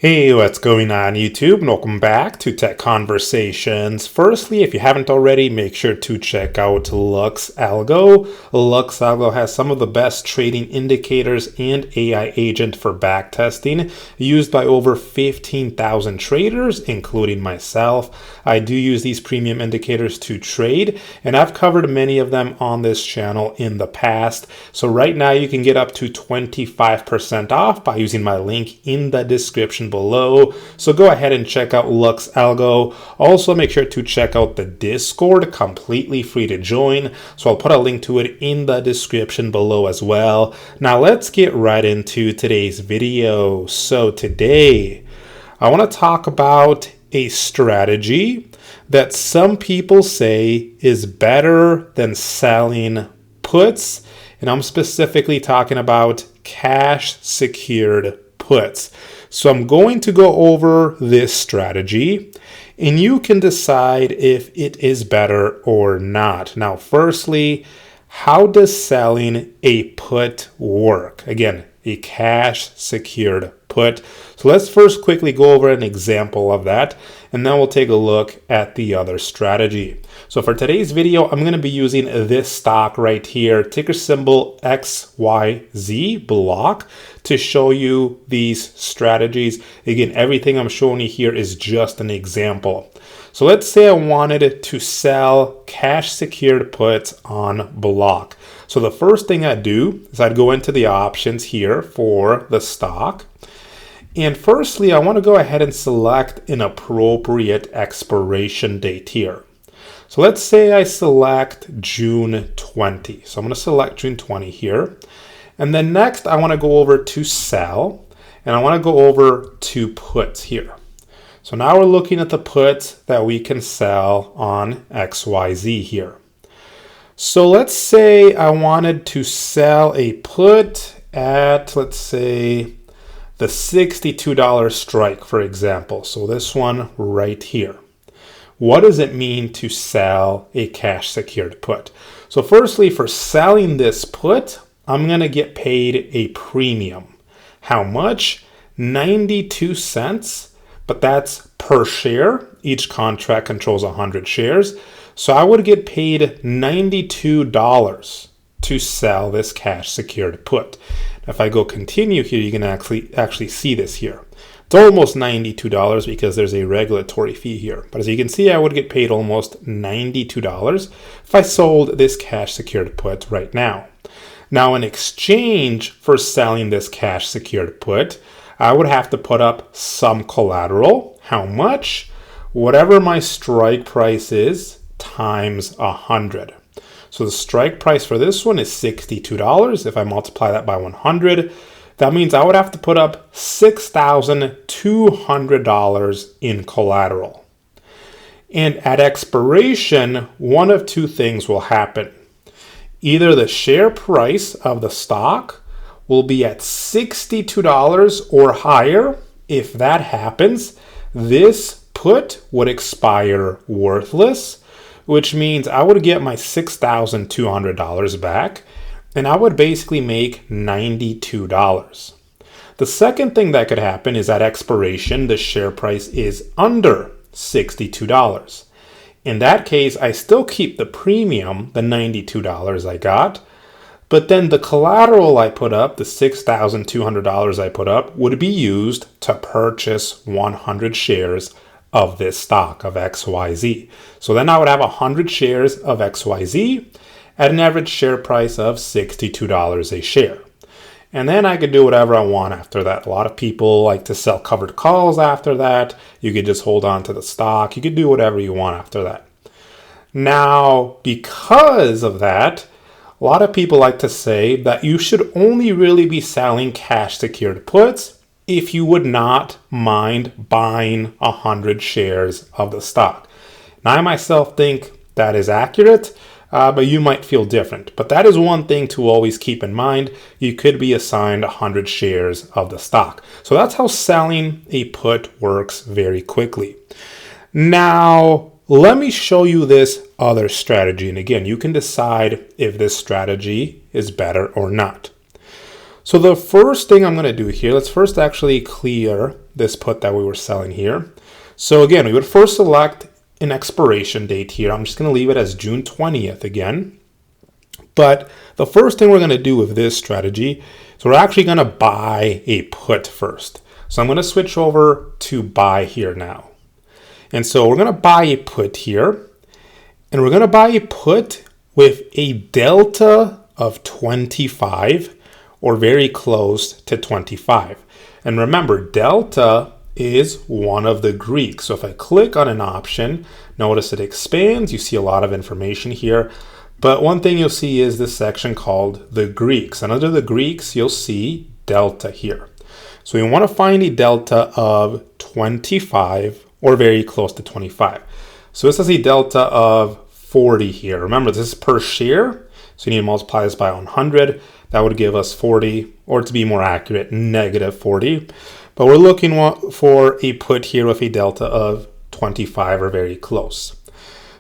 Hey, what's going on YouTube? And welcome back to Tech Conversations. Firstly, if you haven't already, make sure to check out Lux Algo. Lux Algo has some of the best trading indicators and AI agent for backtesting, used by over 15,000 traders, including myself. I do use these premium indicators to trade, and I've covered many of them on this channel in the past. So right now you can get up to 25% off by using my link in the description below. So go ahead and check out Lux Algo. Also make sure to check out the Discord, completely free to join. So I'll put a link to it in the description below as well. Now let's get right into today's video. So today I want to talk about a strategy that some people say is better than selling puts. And I'm specifically talking about cash secured puts. So I'm going to go over this strategy and you can decide if it is better or not. Now, firstly, how does selling a put work? Again, a cash secured put. So let's first quickly go over an example of that, and then we'll take a look at the other strategy. So for today's video, I'm going to be using this stock right here, ticker symbol XYZ block, to show you these strategies. Again, everything I'm showing you here is just an example. So let's say I wanted to sell cash secured puts on block. So the first thing I'd do is I'd go into the options here for the stock. And firstly, I want to go ahead and select an appropriate expiration date here. So let's say I select June 20. So I'm going to select June 20 here. And then next, I want to go over to sell, and I want to go over to puts here. So now we're looking at the puts that we can sell on XYZ here. So let's say I wanted to sell a put at, let's say, the $62 strike, for example. So this one right here. What does it mean to sell a cash secured put? So firstly, for selling this put, I'm going to get paid a premium. How much? 92 cents, but that's per share. Each contract controls 100 shares. So I would get paid $92 to sell this cash secured put. If I go continue here, you can actually see this here. It's almost $92 because there's a regulatory fee here. But as you can see, I would get paid almost $92 if I sold this cash secured put right now. Now, in exchange for selling this cash secured put, I would have to put up some collateral. How much? Whatever my strike price is times 100. So the strike price for this one is $62. If I multiply that by 100, that means I would have to put up $6,200 in collateral. And at expiration, one of two things will happen. Either the share price of the stock will be at $62 or higher. If that happens, this put would expire worthless, which means I would get my $6,200 back, and I would basically make $92. The second thing that could happen is at expiration, the share price is under $62. In that case, I still keep the premium, the $92 I got, but then the collateral I put up, the $6,200 I put up, would be used to purchase 100 shares of this stock of XYZ. So then I would have 100 shares of XYZ at an average share price of $62 a share. And then I could do whatever I want after that. A lot of people like to sell covered calls after that. You could just hold on to the stock. You could do whatever you want after that. Now, because of that, a lot of people like to say that you should only really be selling cash secured puts if you would not mind buying 100 shares of the stock. Now, I myself think that is accurate, but you might feel different. But that is one thing to always keep in mind. You could be assigned 100 shares of the stock. So that's how selling a put works very quickly. Now, let me show you this other strategy. And again, you can decide if this strategy is better or not. So the first thing I'm going to do here, let's first actually clear this put that we were selling here. So again, we would first select an expiration date here. I'm just going to leave it as June 20th again. But the first thing we're going to do with this strategy is we're actually going to buy a put first. So I'm going to switch over to buy here now. And so we're going to buy a put here. And we're going to buy a put with a delta of 25 or very close to 25. And remember, delta is one of the Greeks. So if I click on an option, notice it expands. You see a lot of information here. But one thing you'll see is this section called the Greeks. And under the Greeks, you'll see delta here. So we want to find a delta of 25 or very close to 25. So this is a delta of 40 here. Remember, this is per share. So you need to multiply this by 100. That would give us 40, or to be more accurate, negative 40. But we're looking for a put here with a delta of 25 or very close.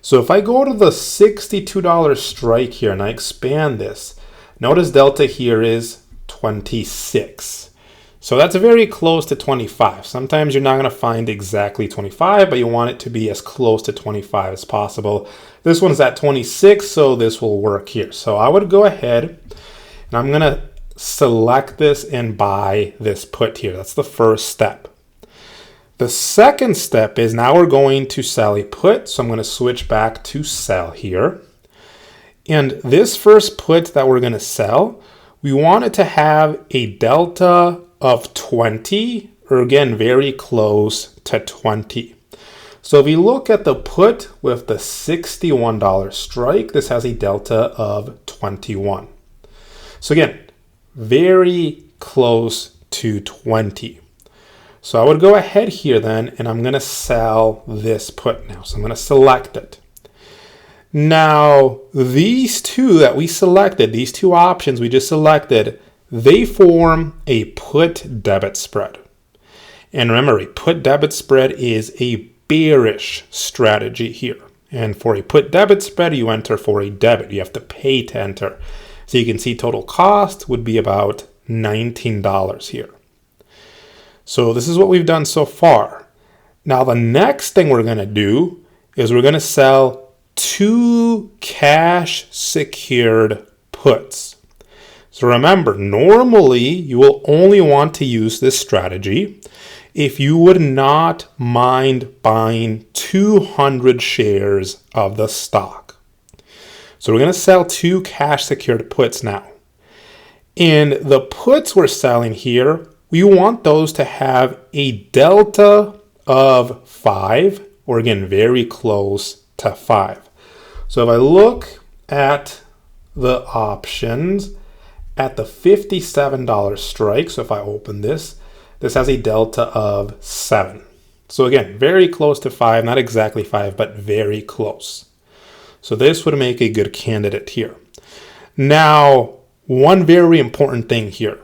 So if I go to the $62 strike here and I expand this, notice delta here is 26. So that's very close to 25. Sometimes you're not going to find exactly 25, but you want it to be as close to 25 as possible. This one's at 26, so this will work here. So I would go ahead and I'm going to select this and buy this put here. That's the first step. The second step is now we're going to sell a put. So I'm going to switch back to sell here. And this first put that we're going to sell, we want it to have a delta of 20, or again, very close to 20. So if you look at the put with the $61 strike, this has a delta of 21. So again, very close to 20. So I would go ahead here then, and I'm going to sell this put now. So I'm going to select it. Now, these two that we selected, these two options we just selected, they form a put debit spread. And remember, a put debit spread is a bearish strategy here. And for a put debit spread, you enter for a debit. You have to pay to enter. So you can see total cost would be about $19 here. So this is what we've done so far. Now the next thing we're going to do is we're going to sell 2 cash secured puts. So remember, normally you will only want to use this strategy if you would not mind buying 200 shares of the stock. So we're going to sell 2 cash secured puts now. And the puts we're selling here, we want those to have a delta of 5, or again, very close to 5. So if I look at the options at the $57 strike, so if I open this, this has a delta of 7. So again, very close to 5, not exactly 5, but very close. So this would make a good candidate here. Now, one very important thing here.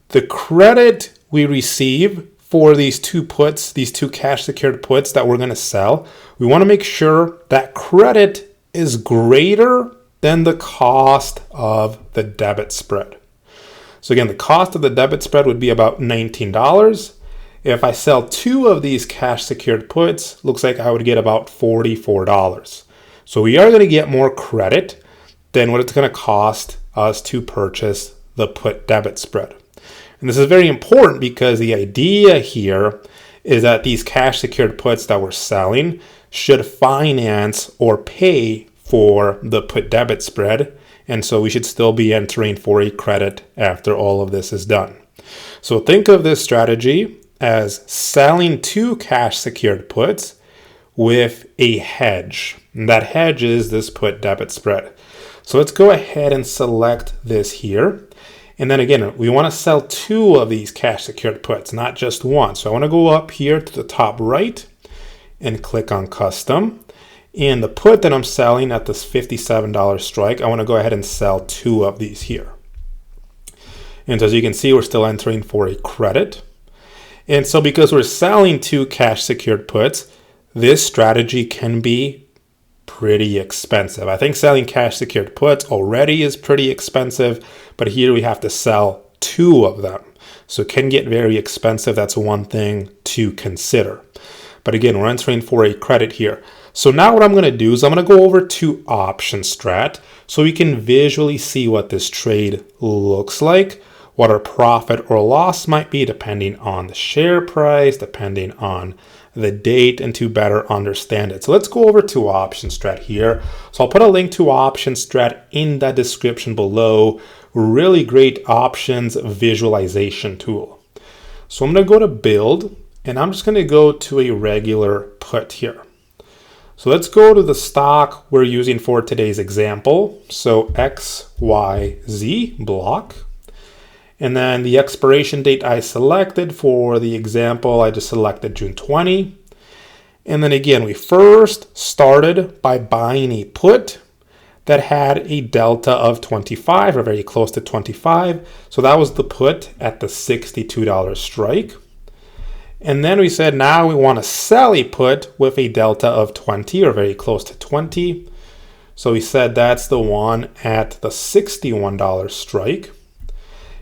The credit we receive for these 2 puts, these 2 cash secured puts that we're going to sell, we want to make sure that credit is greater than the cost of the debit spread. So again, the cost of the debit spread would be about $19. If I sell 2 of these cash secured puts, looks like I would get about $44. So we are going to get more credit than what it's going to cost us to purchase the put debit spread. And this is very important because the idea here is that these cash secured puts that we're selling should finance or pay for the put debit spread. And so we should still be entering for a credit after all of this is done. So think of this strategy as selling 2 cash secured puts with a hedge. And that hedge is this put debit spread. So let's go ahead and select this here. And then again, we want to sell 2 of these cash secured puts, not just 1. So I want to go up here to the top right and click on custom. And the put that I'm selling at this $57 strike, I want to go ahead and sell 2 of these here. And so as you can see, we're still entering for a credit. And so because we're selling 2 cash secured puts, this strategy can be pretty expensive. I think selling cash secured puts already is pretty expensive, but here we have to sell two of them. So it can get very expensive. That's one thing to consider. But again, we're entering for a credit here. So now what I'm going to do is I'm going to go over to Option Strat so we can visually see what this trade looks like, what our profit or loss might be depending on the share price, depending on the date, and to better understand it. So let's go over to Option Strat here. So I'll put a link to Option Strat in the description below. Really great options visualization tool. So I'm going to go to Build, and I'm just going to go to a regular put here. So let's go to the stock we're using for today's example. So XYZ block. And then the expiration date I selected for the example, I just selected June 20. And then again, we first started by buying a put that had a delta of 25 or very close to 25. So that was the put at the $62 strike. And then we said now we want to sell a put with a delta of 20 or very close to 20. So we said that's the one at the $61 strike.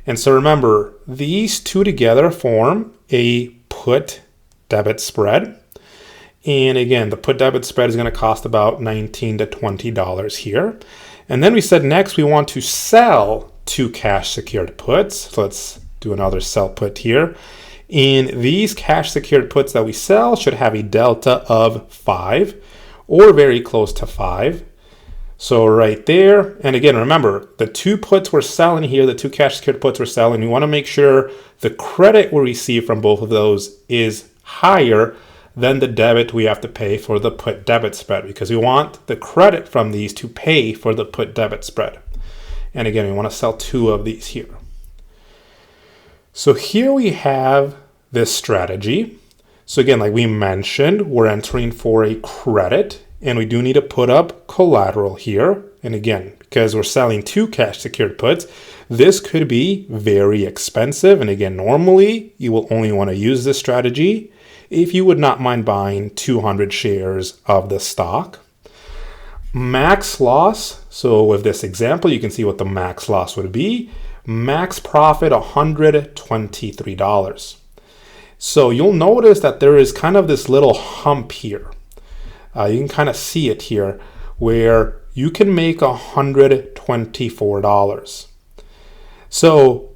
And so remember, these two together form a put debit spread. And again, the put debit spread is going to cost about $19 to $20 here. And then we said next we want to sell two cash secured puts. So let's do another sell put here. And these cash secured puts that we sell should have a delta of 5 or very close to 5. So right there, and again, remember, the two puts we're selling here, the two cash secured puts we're selling, we want to make sure the credit we receive from both of those is higher than the debit we have to pay for the put debit spread, because we want the credit from these to pay for the put debit spread. And again, we want to sell two of these here. So here we have this strategy. So again, like we mentioned, we're entering for a credit, and we do need to put up collateral here. And again, because we're selling two cash secured puts, this could be very expensive. And again, normally you will only want to use this strategy if you would not mind buying 200 shares of the stock. Max loss. So with this example, you can see what the max loss would be. Max profit, $123. So you'll notice that there is kind of this little hump here. You can kind of see it here where you can make $124. So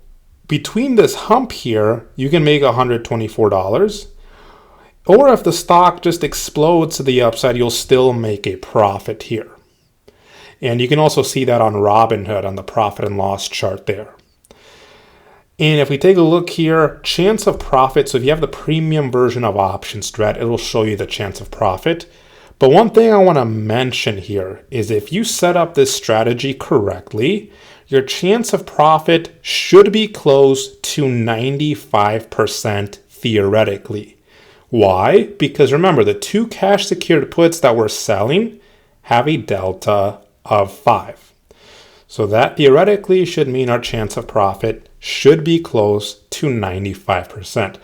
between this hump here, you can make $124. Or if the stock just explodes to the upside, you'll still make a profit here. And you can also see that on Robinhood on the profit and loss chart there. And if we take a look here, chance of profit. So if you have the premium version of Option Strat, it will show you the chance of profit. But one thing I want to mention here is if you set up this strategy correctly, your chance of profit should be close to 95% theoretically. Why? Because remember, the two cash secured puts that we're selling have a delta of 5. So that theoretically should mean our chance of profit should be close to 95%.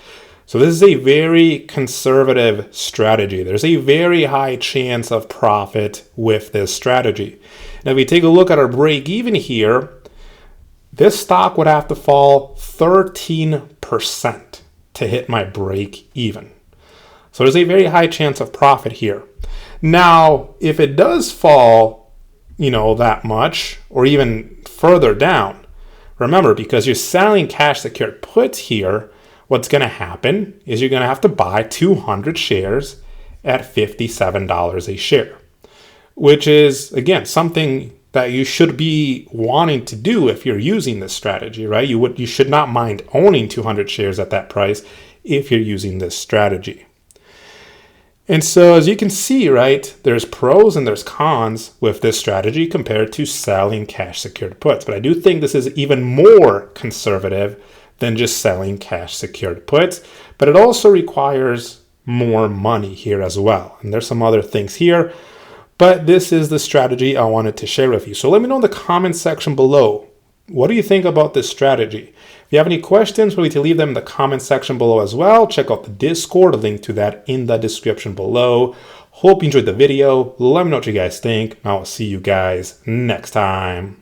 So this is a very conservative strategy. There's a very high chance of profit with this strategy. Now, if we take a look at our break even here, this stock would have to fall 13% to hit my break even. So there's a very high chance of profit here. Now, if it does fall, that much or even further down, remember, because you're selling cash secured puts here, what's going to happen is you're going to have to buy 200 shares at $57 a share, which is, again, something that you should be wanting to do if you're using this strategy, right? You should not mind owning 200 shares at that price if you're using this strategy. And so as you can see, right, there's pros and there's cons with this strategy compared to selling cash secured puts. But I do think this is even more conservative than just selling cash secured puts. But it also requires more money here as well. And there's some other things here. But this is the strategy I wanted to share with you. So let me know in the comment section below. What do you think about this strategy? If you have any questions, feel free to leave them in the comment section below as well. Check out the Discord, a link to that in the description below. Hope you enjoyed the video. Let me know what you guys think. I will see you guys next time.